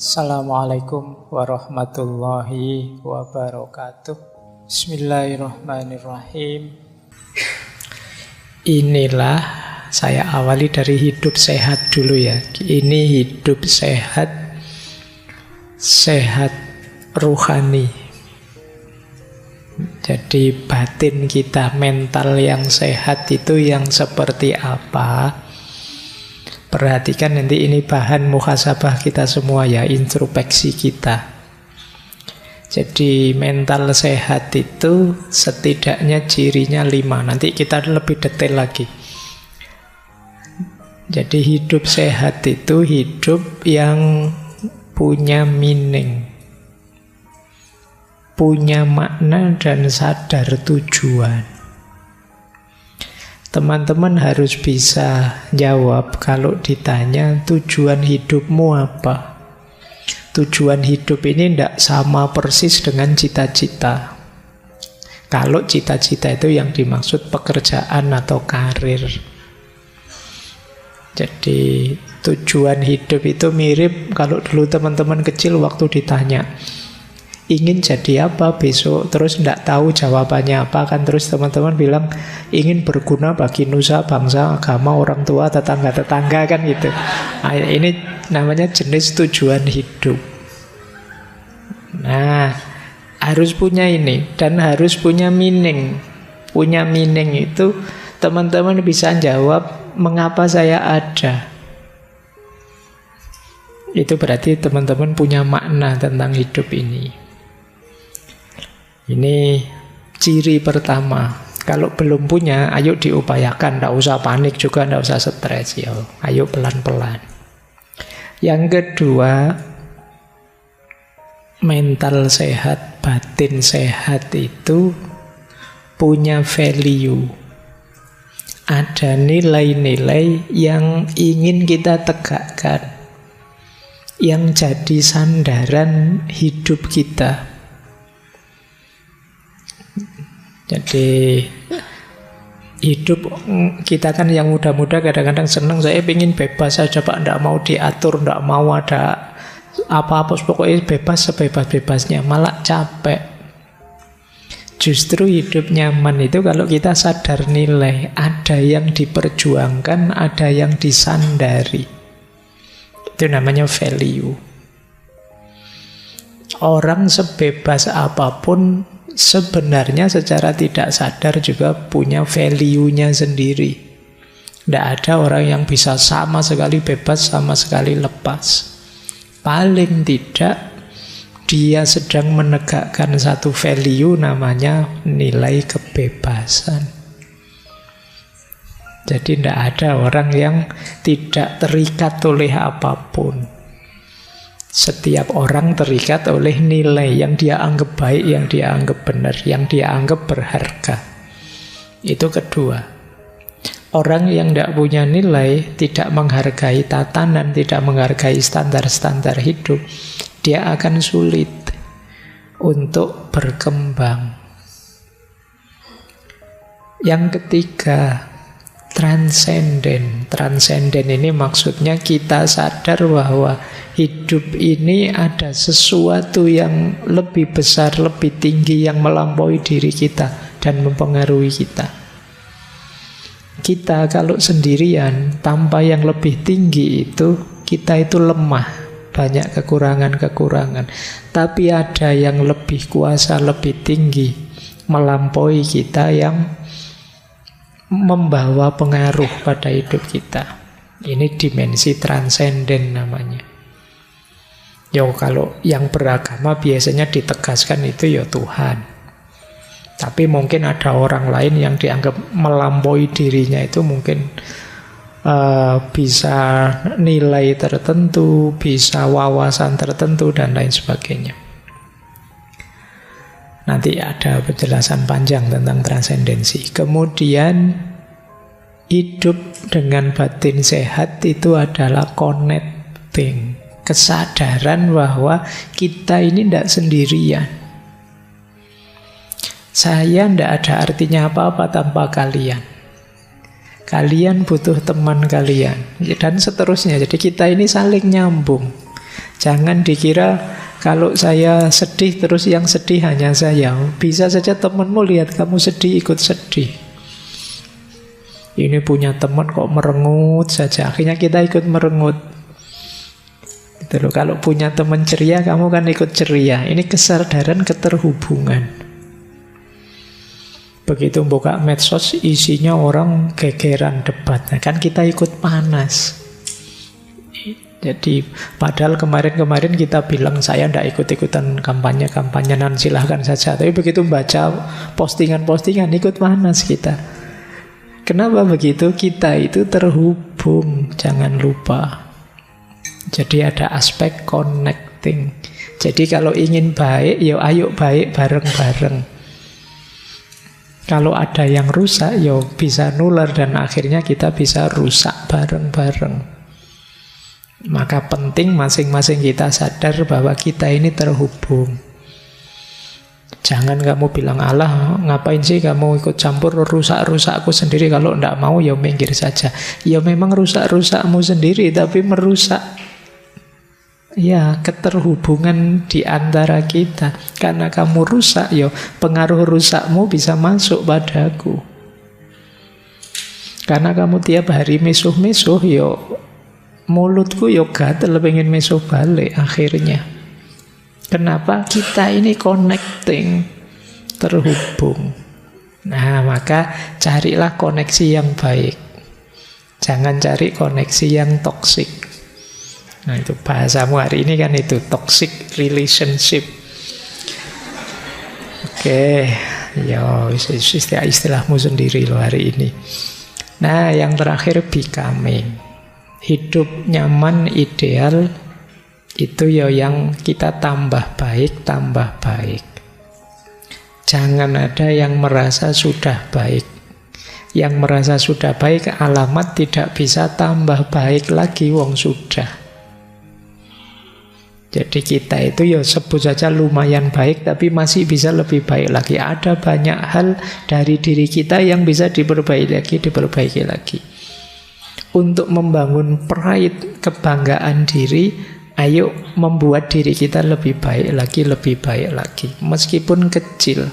Assalamualaikum warahmatullahi wabarakatuh. Bismillahirrahmanirrahim. Inilah saya awali dari hidup sehat dulu ya. Ini hidup sehat, sehat rohani. Jadi batin kita, mental yang sehat itu yang seperti apa? Perhatikan nanti ini bahan muhasabah kita semua ya, introspeksi kita. Jadi mental sehat itu setidaknya cirinya 5. Nanti kita lebih detail lagi. Jadi hidup sehat itu hidup yang punya meaning, punya makna dan sadar tujuan. Teman-teman harus bisa jawab kalau ditanya tujuan hidupmu apa. Tujuan hidup ini tidak sama persis dengan cita-cita. Kalau cita-cita itu yang dimaksud pekerjaan atau karir. Jadi tujuan hidup itu mirip kalau dulu teman-teman kecil waktu ditanya ingin jadi apa besok, terus tidak tahu jawabannya apa kan, terus teman-teman bilang ingin berguna bagi nusa, bangsa, agama, orang tua, tetangga-tetangga kan gitu. Nah, ini namanya jenis tujuan hidup. Nah, harus punya ini dan harus punya meaning. Punya meaning itu teman-teman bisa jawab mengapa saya ada. Itu berarti teman-teman punya makna tentang hidup ini. Ini ciri pertama. Kalau belum punya, ayo diupayakan. Tidak usah panik juga, tidak usah stres. Ya, ayo pelan-pelan. Yang kedua, mental sehat, batin sehat itu punya value. Ada nilai-nilai yang ingin kita tegakkan, yang jadi sandaran hidup kita. Jadi hidup kita kan yang muda-muda kadang-kadang senang, saya ingin bebas saja Pak, tidak mau diatur, tidak mau ada apa-apa, pokoknya bebas sebebas-bebasnya, malah capek. Justru hidup nyaman itu kalau kita sadar nilai, ada yang diperjuangkan, ada yang disandari. Itu namanya value. Orang sebebas apapun sebenarnya secara tidak sadar juga punya value-nya sendiri. Tidak ada orang yang bisa sama sekali bebas, sama sekali lepas. Paling tidak dia sedang menegakkan satu value namanya nilai kebebasan. Jadi tidak ada orang yang tidak terikat oleh apapun. Setiap orang terikat oleh nilai yang dia anggap baik, yang dia anggap benar, yang dia anggap berharga. Itu kedua. Orang yang tidak punya nilai, tidak menghargai tatanan, tidak menghargai standar-standar hidup, dia akan sulit untuk berkembang. Yang ketiga, transenden. Transenden ini maksudnya kita sadar bahwa hidup ini ada sesuatu yang lebih besar, lebih tinggi, yang melampaui diri kita dan mempengaruhi kita. Kita kalau sendirian, tanpa yang lebih tinggi itu, kita itu lemah, banyak kekurangan-kekurangan. Tapi ada yang lebih kuasa, lebih tinggi, melampaui kita, yang membawa pengaruh pada hidup kita. Ini dimensi transenden namanya. Ya kalau yang beragama biasanya ditegaskan itu ya Tuhan. Tapi mungkin ada orang lain yang dianggap melampaui dirinya, itu mungkin bisa nilai tertentu, bisa wawasan tertentu, dan lain sebagainya. Nanti ada penjelasan panjang tentang transendensi. Kemudian hidup dengan batin sehat itu adalah connecting. Kesadaran bahwa kita ini tidak sendirian. Saya tidak ada artinya apa-apa tanpa kalian. Kalian butuh teman kalian, dan seterusnya. Jadi kita ini saling nyambung. Jangan dikira kalau saya sedih terus yang sedih hanya saya. Bisa saja temanmu lihat kamu sedih ikut sedih. Ini punya teman kok merengut saja, akhirnya kita ikut merengut. Gitu loh. Kalau punya teman ceria, kamu kan ikut ceria. Ini kesadaran keterhubungan. Begitu buka medsos, isinya orang gegeran debat. Nah, kan kita ikut panas. Jadi padahal kemarin-kemarin kita bilang saya tidak ikut-ikutan kampanye-kampanyenan, silahkan saja. Tapi begitu baca postingan-postingan ikut panas kita. Kenapa begitu? Kita itu terhubung, jangan lupa. Jadi ada aspek connecting. Jadi kalau ingin baik, ya ayo baik bareng-bareng. Kalau ada yang rusak, ya bisa nular dan akhirnya kita bisa rusak bareng-bareng. Maka penting masing-masing kita sadar bahwa kita ini terhubung. Jangan kamu bilang, Allah ngapain sih kamu ikut campur rusak-rusak aku sendiri, kalau tidak mau ya minggir saja. Ya memang rusak-rusakmu sendiri, tapi merusak ya keterhubungan di antara kita. Karena kamu rusak, ya pengaruh rusakmu bisa masuk padaku. Karena kamu tiap hari misuh-misuh, ya mulutku ya gatel pengen misuh balik akhirnya. Kenapa? Kita ini connecting, terhubung. Nah, maka carilah koneksi yang baik. Jangan cari koneksi yang toksik. Nah, itu bahasamu hari ini kan itu, toxic relationship. Oke, ya istilahmu sendiri loh hari ini. Nah, yang terakhir becoming. Hidup nyaman, ideal, itu ya yang kita tambah baik, tambah baik. Jangan ada yang merasa sudah baik. Yang merasa sudah baik, alamat tidak bisa tambah baik lagi, wong sudah. Jadi kita itu ya sebut saja lumayan baik, tapi masih bisa lebih baik lagi. Ada banyak hal dari diri kita yang bisa diperbaiki lagi. Untuk membangun pride, kebanggaan diri, ayo membuat diri kita lebih baik lagi. Meskipun kecil.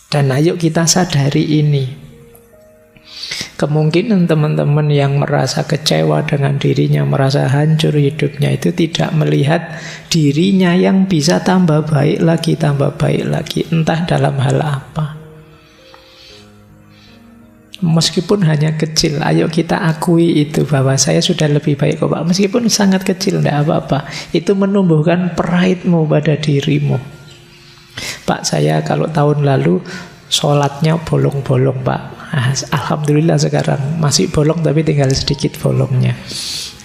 Dan ayo kita sadari ini. Kemungkinan teman-teman yang merasa kecewa dengan dirinya, merasa hancur hidupnya, itu tidak melihat dirinya yang bisa tambah baik lagi. Entah dalam hal apa. Meskipun hanya kecil, ayo kita akui itu, bahwa saya sudah lebih baik kok Pak. Meskipun sangat kecil, tidak apa-apa. Itu menumbuhkan pride-mu pada dirimu. Pak, saya kalau tahun lalu sholatnya bolong-bolong Pak. Alhamdulillah sekarang masih bolong, tapi tinggal sedikit bolongnya.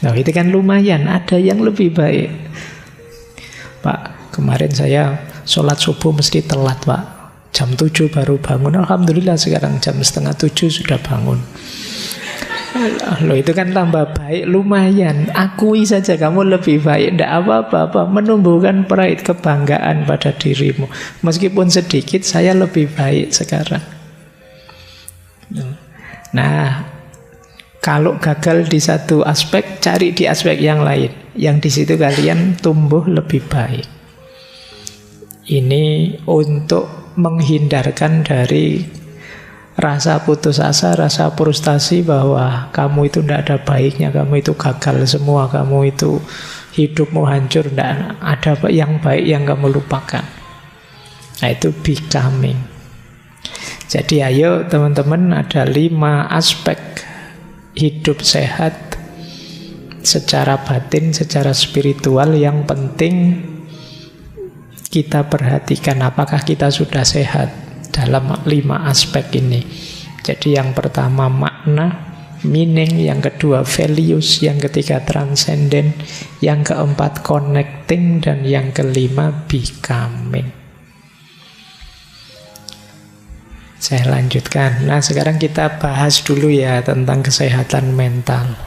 Nah, itu kan lumayan, ada yang lebih baik. Pak, kemarin saya sholat subuh mesti telat Pak, jam 7 baru bangun. Alhamdulillah sekarang jam 6:30 sudah bangun. Loh, itu kan tambah baik, lumayan. Akui saja kamu lebih baik, tidak apa-apa. Menumbuhkan pride, kebanggaan pada dirimu. Meskipun sedikit, saya lebih baik sekarang. Nah, kalau gagal di satu aspek, cari di aspek yang lain, yang di situ kalian tumbuh lebih baik. Ini untuk menghindarkan dari rasa putus asa, rasa frustasi bahwa kamu itu tidak ada baiknya, kamu itu gagal semua, kamu itu hidupmu hancur, tidak ada yang baik yang kamu lupakan. Nah, itu becoming. Jadi ayo teman-teman, ada 5 aspek hidup sehat secara batin, secara spiritual yang penting kita perhatikan. Apakah kita sudah sehat dalam 5 aspek ini? Jadi yang pertama makna, meaning, yang kedua values, yang ketiga transcendent, yang keempat connecting, dan yang kelima becoming. Saya lanjutkan. Nah, sekarang kita bahas dulu ya tentang kesehatan mental.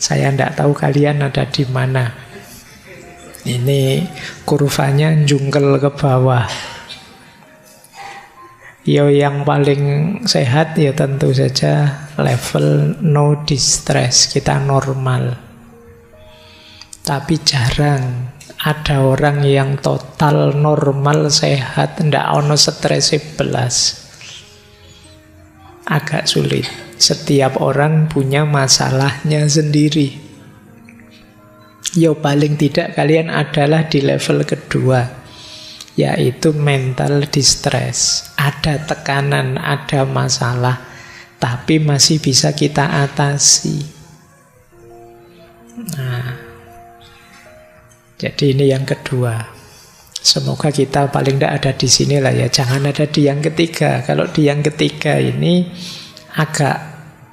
Saya tidak tahu kalian ada di mana. Ini kurvanya jungkel ke bawah. Yang paling sehat ya tentu saja level no distress, kita normal. Tapi jarang ada orang yang total normal, sehat, ndak ono stres belas. Agak sulit. Setiap orang punya masalahnya sendiri. Yo paling tidak kalian adalah di level kedua, yaitu mental distress. Ada tekanan, ada masalah, tapi masih bisa kita atasi. Nah, jadi ini yang kedua. Semoga kita paling tidak ada di sini lah ya. Jangan ada di yang ketiga. Kalau di yang ketiga ini agak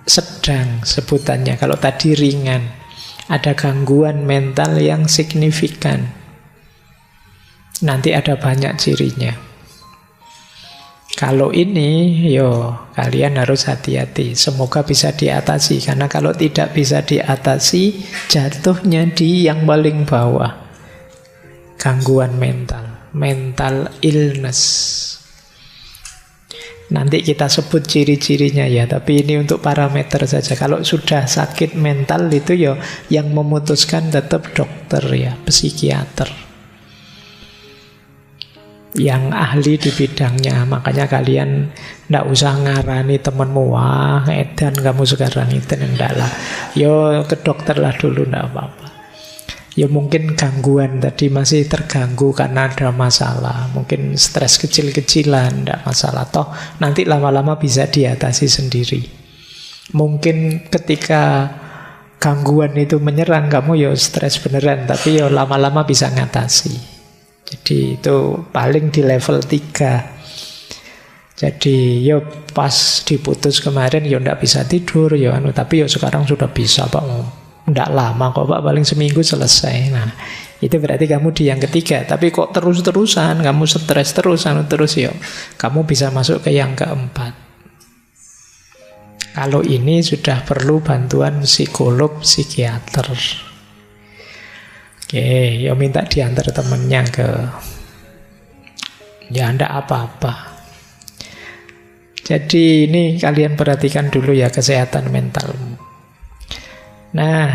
sedang sebutannya. Kalau tadi ringan, ada gangguan mental yang signifikan. Nanti ada banyak cirinya. Kalau ini, kalian harus hati-hati. Semoga bisa diatasi. Karena kalau tidak bisa diatasi, jatuhnya di yang paling bawah. Gangguan mental, mental illness. Nanti kita sebut ciri-cirinya ya, tapi ini untuk parameter saja. Kalau sudah sakit mental itu yang memutuskan tetap dokter ya, psikiater. Yang ahli di bidangnya. Makanya kalian ndak usah ngarani temenmu, wah edan kamu sekarang itu, enggak lah. Ke dokter lah dulu, ndak apa-apa. Mungkin gangguan tadi masih terganggu karena ada masalah. Mungkin stres kecil-kecilan, tidak masalah. Toh nanti lama-lama bisa diatasi sendiri. Mungkin ketika gangguan itu menyerang kamu stres beneran, tapi lama-lama bisa ngatasi. Jadi itu paling di level 3. Jadi pas diputus kemarin tidak bisa tidur tapi sekarang sudah bisa Pak. Nggak lama kok Pak, paling seminggu selesai. Nah, itu berarti kamu di yang ketiga. Tapi kok terus-terusan, kamu stres terus, kamu bisa masuk ke yang keempat. Kalau ini sudah perlu bantuan psikolog, psikiater. Oke, minta diantar temennya ke... enggak apa-apa. Jadi ini kalian perhatikan dulu ya kesehatan mentalmu. Nah,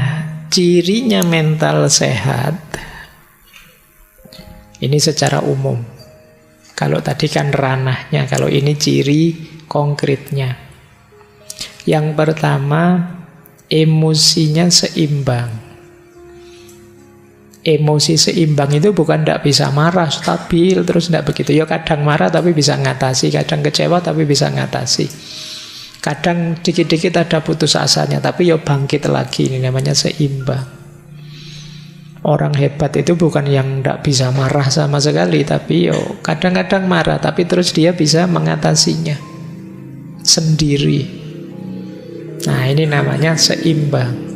cirinya mental sehat ini secara umum. Kalau tadi kan ranahnya, kalau ini ciri konkretnya. Yang pertama, emosinya seimbang. Emosi seimbang itu bukan tidak bisa marah, stabil, terus tidak begitu. Kadang marah tapi bisa ngatasi, kadang kecewa tapi bisa ngatasi. Kadang dikit-dikit ada putus asanya, tapi bangkit lagi. Ini namanya seimbang. Orang hebat itu bukan yang tidak bisa marah sama sekali, tapi kadang-kadang marah, tapi terus dia bisa mengatasinya sendiri. Nah, ini namanya seimbang.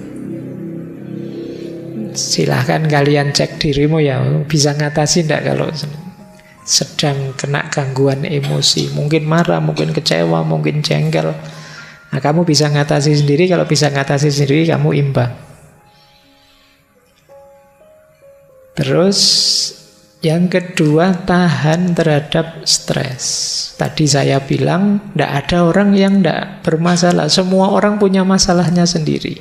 Silahkan kalian cek dirimu bisa ngatasi tidak kalau sedang kena gangguan emosi. Mungkin marah, mungkin kecewa, mungkin jengkel. Nah, kamu bisa ngatasi sendiri. Kalau bisa ngatasi sendiri, kamu imbang. Terus yang kedua, tahan terhadap stres. Tadi saya bilang tidak ada orang yang tidak bermasalah. Semua orang punya masalahnya sendiri.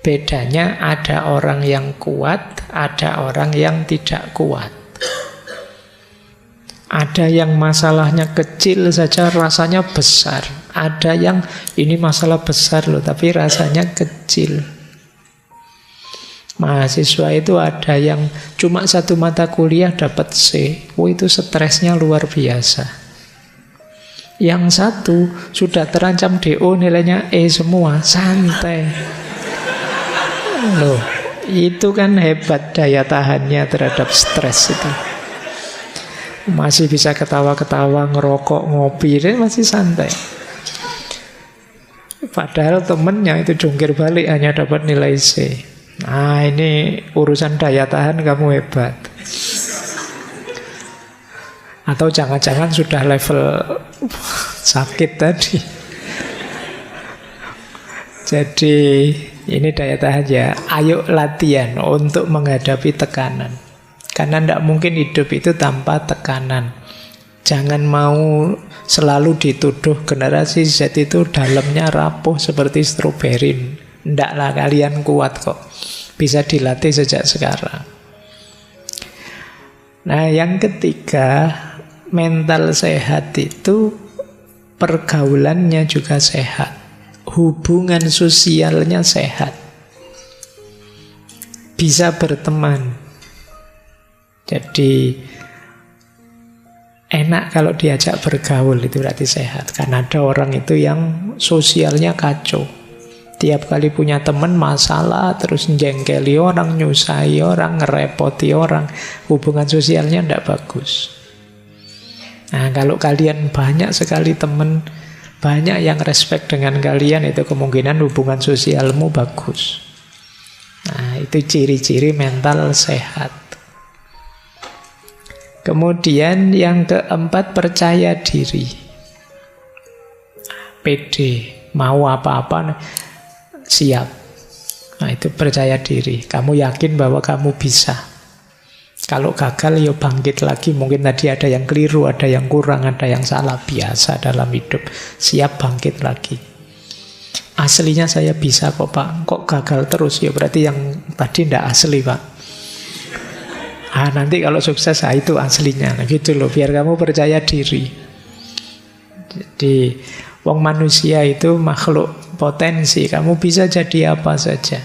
Bedanya ada orang yang kuat, ada orang yang tidak kuat. Ada yang masalahnya kecil saja rasanya besar. Ada yang ini masalah besar loh, tapi rasanya kecil. Mahasiswa itu ada yang cuma satu mata kuliah dapat C. Itu stresnya luar biasa. Yang satu sudah terancam DO, nilainya E semua, santai. Loh, itu kan hebat daya tahannya terhadap stres itu. Masih bisa ketawa-ketawa, ngerokok, ngopi, dia masih santai. Padahal temennya itu jungkir balik hanya dapat nilai C. Nah, ini urusan daya tahan kamu hebat. Atau jangan-jangan sudah level sakit tadi. Jadi ini daya tahan ya. Ayo latihan untuk menghadapi tekanan. Karena tidak mungkin hidup itu tanpa tekanan. Jangan mau selalu dituduh generasi Z itu dalamnya rapuh seperti stroberi. Ndaklah, kalian kuat kok. Bisa dilatih sejak sekarang. Nah, yang ketiga, mental sehat itu pergaulannya juga sehat. Hubungan sosialnya sehat. Bisa berteman. Jadi enak kalau diajak bergaul, itu berarti sehat. Karena ada orang itu yang sosialnya kacau. Tiap kali punya teman masalah, terus jengkeli orang, nyusahi orang, ngerepoti orang. Hubungan sosialnya tidak bagus. Nah, kalau kalian banyak sekali teman, banyak yang respect dengan kalian, itu kemungkinan hubungan sosialmu bagus. Nah, itu ciri-ciri mental sehat. Kemudian yang keempat, percaya diri. Pede, mau apa-apa siap. Nah, itu percaya diri. Kamu yakin bahwa kamu bisa. Kalau gagal, ya bangkit lagi. Mungkin tadi ada yang keliru, ada yang kurang, ada yang salah. Biasa dalam hidup. Siap bangkit lagi. Aslinya saya bisa kok, Pak. Kok gagal terus? Ya berarti yang tadi tidak asli, Pak. Nanti kalau sukses, itu aslinya. Nah, gitu loh, biar kamu percaya diri. Jadi wong manusia itu makhluk potensi. Kamu bisa jadi apa saja.